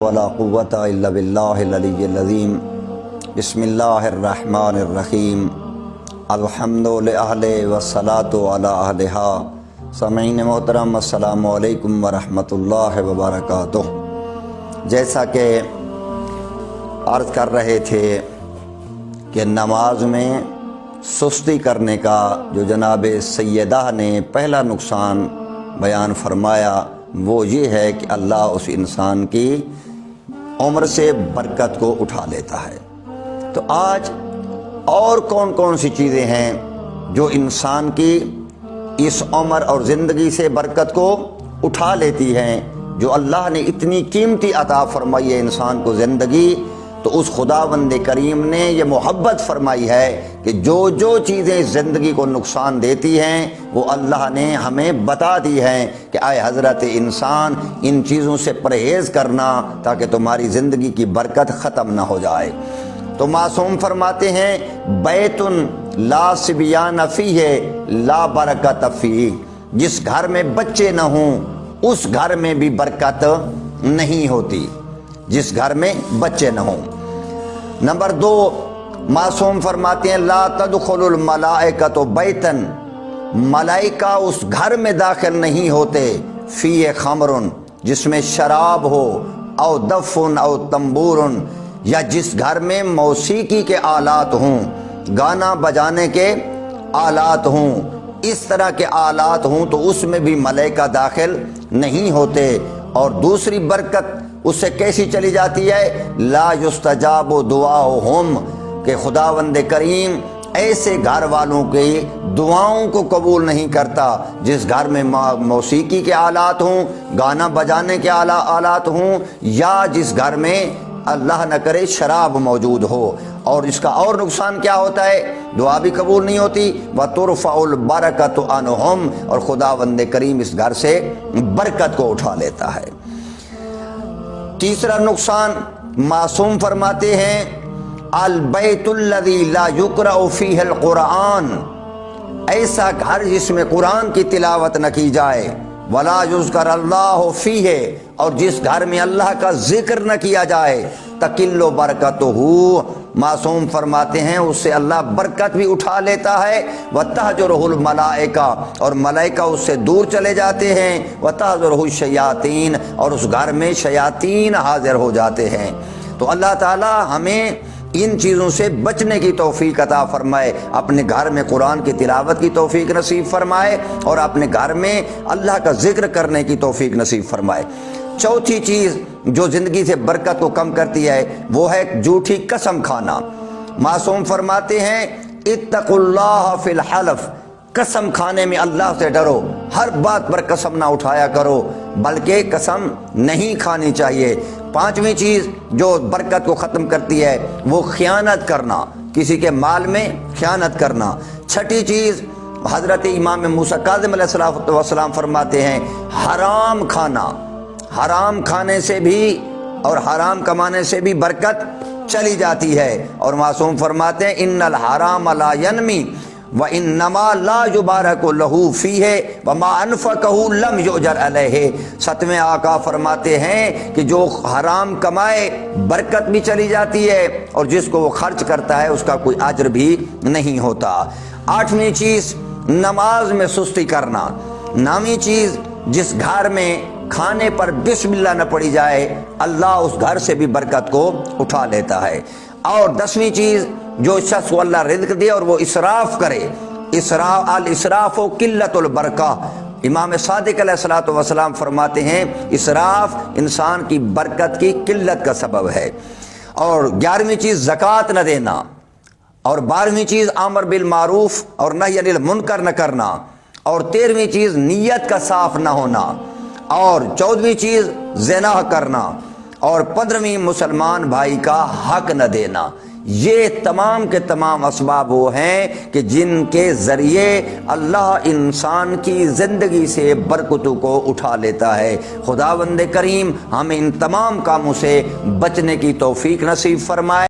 ولا قوة إلا بالله العلي العظيم بسم الله الرحمن الرحیم الحمد للہ والصلاة على اہلہا۔ سامعین محترم السلام علیکم ورحمۃ اللہ وبرکاتہ۔ جیسا کہ عرض کر رہے تھے کہ نماز میں سستی کرنے کا جو جناب سیدہ نے پہلا نقصان بیان فرمایا وہ یہ ہے کہ اللہ اس انسان کی عمر سے برکت کو اٹھا لیتا ہے۔ تو آج اور کون کون سی چیزیں ہیں جو انسان کی اس عمر اور زندگی سے برکت کو اٹھا لیتی ہیں؟ جو اللہ نے اتنی قیمتی عطا فرمائی ہے انسان کو زندگی، تو اس خداوند کریم نے یہ محبت فرمائی ہے کہ جو جو چیزیں زندگی کو نقصان دیتی ہیں وہ اللہ نے ہمیں بتا دی ہیں کہ اے حضرت انسان ان چیزوں سے پرہیز کرنا تاکہ تمہاری زندگی کی برکت ختم نہ ہو جائے۔ تو معصوم فرماتے ہیں بیت لا صبیان فیہ لا برکت فیہ، جس گھر میں بچے نہ ہوں اس گھر میں بھی برکت نہیں ہوتی، جس گھر میں بچے نہ ہوں۔ نمبر 2، معصوم فرماتے ہیں لا تدخل الملائکۃ بیتا، ملائکہ اس گھر میں داخل نہیں ہوتے فیہ خمر، جس میں شراب ہو، او دف او تنبور، یا جس گھر میں موسیقی کے آلات ہوں، گانا بجانے کے آلات ہوں، اس طرح کے آلات ہوں تو اس میں بھی ملائکہ داخل نہیں ہوتے۔ اور دوسری برکت اس سے کیسی چلی جاتی ہے؟ لا یستجاب دعاؤہم، کہ خداوند کریم ایسے گھر والوں کی دعاؤں کو قبول نہیں کرتا جس گھر میں موسیقی کے آلات ہوں، گانا بجانے کے آلات ہوں، یا جس گھر میں اللہ نہ کرے شراب موجود ہو۔ اور اس کا اور نقصان کیا ہوتا ہے؟ دعا بھی قبول نہیں ہوتی، وَتُرْفَعُ الْبَرَكَةُ عَنْهُمْ، اور خداوند کریم اس گھر سے برکت کو اٹھا لیتا ہے۔ تیسرا نقصان معصوم فرماتے ہیں البیت الذی لا یقرأ فیہ القرآن، ایسا گھر جس میں قرآن کی تلاوت نہ کی جائے، ولا یذکر اللہ فیہ، اور جس گھر میں اللہ کا ذکر نہ کیا جائے، تقل برکتہ، معصوم فرماتے ہیں اس سے اللہ برکت بھی اٹھا لیتا ہے، وتہجرہ الملائکہ، اور ملائکہ اس سے دور چلے جاتے ہیں، وتحضرہ الشیاطین، اور اس گھر میں شیاطین حاضر ہو جاتے ہیں۔ تو اللہ تعالی ہمیں ان چیزوں سے بچنے کی توفیق عطا فرمائے، اپنے گھر میں قرآن کی تلاوت کی توفیق نصیب فرمائے، اور اپنے گھر میں اللہ کا ذکر کرنے کی توفیق نصیب فرمائے۔ چوتھی چیز جو زندگی سے برکت کو کم کرتی ہے وہ ہے جھوٹی قسم کھانا۔ معصوم فرماتے ہیں اتقوا اللہ فی الحلف، قسم کھانے میں اللہ سے ڈرو، ہر بات پر قسم نہ اٹھایا کرو بلکہ قسم نہیں کھانی چاہیے۔ پانچویں چیز جو برکت کو ختم کرتی ہے وہ خیانت کرنا، کسی کے مال میں خیانت کرنا۔ چھٹی چیز حضرت امام موسیٰ کاظم علیہ السلام فرماتے ہیں حرام کھانا، حرام کھانے سے بھی اور حرام کمانے سے بھی برکت چلی جاتی ہے۔ اور معصوم فرماتے ہیں ان الحرام لا ینمی وانما لا یبارک لہ فیہ وما انفقہ لم یؤجر علیہ۔ ستویں آقا فرماتے ہیں کہ جو حرام کمائے برکت بھی چلی جاتی ہے، اور جس کو وہ خرچ کرتا ہے اس کا کوئی اجر بھی نہیں ہوتا۔ آٹھویں چیز نماز میں سستی کرنا۔ نویں چیز جس گھر میں کھانے پر بسم اللہ نہ پڑھی جائے اللہ اس گھر سے بھی برکت کو اٹھا لیتا ہے۔ اور 10ویں چیز جو شخص کو اللہ رزق دے اور وہ اسراف کرے، الاسراف و قلت البرکہ، امام صادق علیہ السلام فرماتے ہیں اسراف انسان کی برکت کی قلت کا سبب ہے۔ اور 11ویں چیز زکوٰۃ نہ دینا، اور 12ویں چیز امر بالمعروف اور نہی عن المنکر نہ کرنا، اور 13ویں چیز نیت کا صاف نہ ہونا، اور 14ویں چیز زنا کرنا، اور 15ویں مسلمان بھائی کا حق نہ دینا۔ یہ تمام کے تمام اسباب وہ ہیں کہ جن کے ذریعے اللہ انسان کی زندگی سے برکتوں کو اٹھا لیتا ہے۔ خداوند کریم ہمیں ان تمام کاموں سے بچنے کی توفیق نصیب فرمائے۔